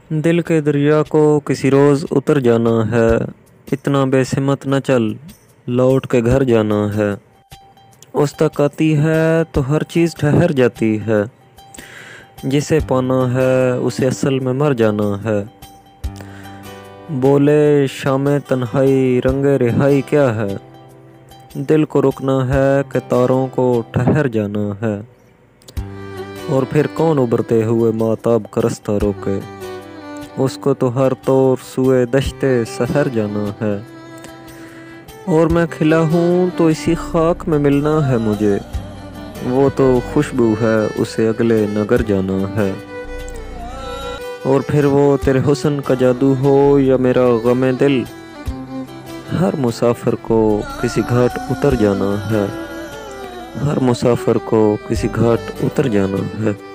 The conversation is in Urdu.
دل کے دریا کو کسی روز اتر جانا ہے، اتنا بے سمت نہ چل، لوٹ کے گھر جانا ہے۔ اس تک آتی ہے تو ہر چیز ٹھہر جاتی ہے، جسے پانا ہے اسے اصل میں مر جانا ہے۔ بولے شام تنہائی رنگ رہائی کیا ہے، دل کو رکنا ہے کہ تاروں کو ٹھہر جانا ہے۔ اور پھر کون ابھرتے ہوئے ماتاب کا رستہ روکے، اس کو تو ہر طور سوئے دشتے سحر جانا ہے۔ اور میں کھلا ہوں تو اسی خاک میں ملنا ہے مجھے، وہ تو خوشبو ہے اسے اگلے نگر جانا ہے۔ اور پھر وہ تیرے حسن کا جادو ہو یا میرا غم دل، ہر مسافر کو کسی گھاٹ اتر جانا ہے، ہر مسافر کو کسی گھاٹ اتر جانا ہے۔